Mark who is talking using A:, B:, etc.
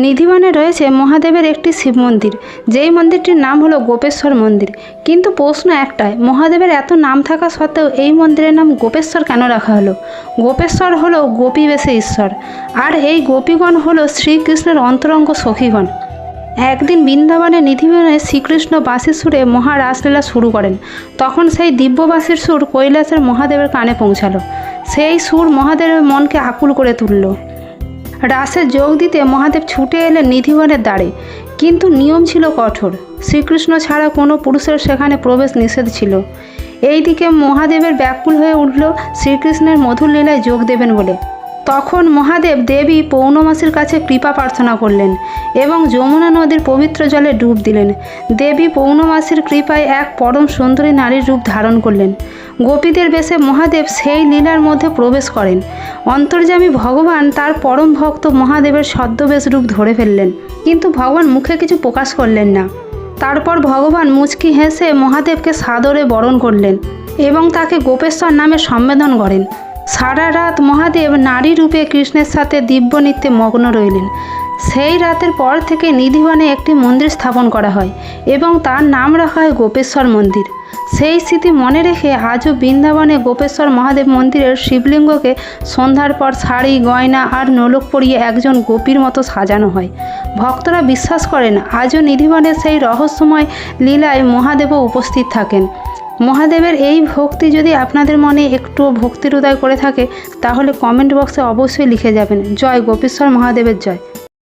A: নিধিবনে রয়েছে মহাদেবের একটি শিব মন্দির, যেই মন্দিরটির নাম হলো গোপেশ্বর মন্দির। কিন্তু প্রশ্ন একটাই, মহাদেবের এত নাম থাকা সত্ত্বেও এই মন্দিরের নাম গোপেশ্বর কেন রাখা হলো? গোপেশ্বর হলো গোপীবেশে ঈশ্বর, আর এই গোপীগণ হলো শ্রীকৃষ্ণের অন্তরঙ্গ সখীগণ। একদিন বৃন্দাবনে নিধিবনে শ্রীকৃষ্ণ বাঁশির সুরে মহারাসলীলা শুরু করেন। তখন সেই দিব্য বাঁশির সুর কৈলাসের মহাদেবের কানে পৌঁছালো। সেই সুর মহাদেবের মনকে আকুল করে তুলল। রাসে যোগ দিতে মহাদেব ছুটে এলেন নিধিবনের দ্বারে, কিন্তু নিয়ম ছিল কঠোর। শ্রীকৃষ্ণ ছাড়া কোনো পুরুষের সেখানে প্রবেশ নিষেধ ছিল। এইদিকে মহাদেবের ব্যাকুল হয়ে উঠল শ্রীকৃষ্ণের মধুর লীলায় যোগ দেবেন বলে। তখন মহাদেব দেবী পৌর্ণমাসীর কাছে কৃপা প্রার্থনা করলেন এবং যমুনা নদীর পবিত্র জলে ডুব দিলেন। দেবী পৌর্ণমাসীর কৃপায় এক পরম সুন্দরী নারীর রূপ ধারণ করলেন। গোপীদের বেশে মহাদেব সেই লীলার মধ্যে প্রবেশ করেন। অন্তর্যামী ভগবান তার পরম ভক্ত মহাদেবের ছদ্মবেশ রূপ ধরে ফেললেন, কিন্তু ভগবান মুখে কিছু প্রকাশ করলেন না। তারপর ভগবান মুচকি হেসে মহাদেবকে সাদরে বরণ করলেন এবং তাকে গোপেশ্বর নামে সম্বোধন করেন। সারা রাত মহাদেব নারী রূপে কৃষ্ণের সাথে দিব্য নৃত্যে মগ্ন রইলেন। সেই রাতের পর থেকে নিধিবনে একটি মন্দির স্থাপন করা হয় এবং তার নাম রাখা হয় গোপেশ্বর মন্দির। সেই স্মৃতি মনে রেখে আজও বৃন্দাবনে গোপেশ্বর মহাদেব মন্দিরের শিবলিঙ্গকে সন্ধ্যার পর শাড়ি, গয়না আর নোলক পরিয়ে একজন গোপীর মতো সাজানো হয়। ভক্তরা বিশ্বাস করেন আজও নিধিবনের সেই রহস্যময় লীলায় মহাদেবও উপস্থিত থাকেন। মহাদেবের এই ভক্তি যদি আপনাদের মনে একটু ভক্তির উদয় করে থাকে, তাহলে কমেন্ট বক্সে অবশ্যই লিখে যাবেন, জয় গোপেশ্বর মহাদেবের জয়।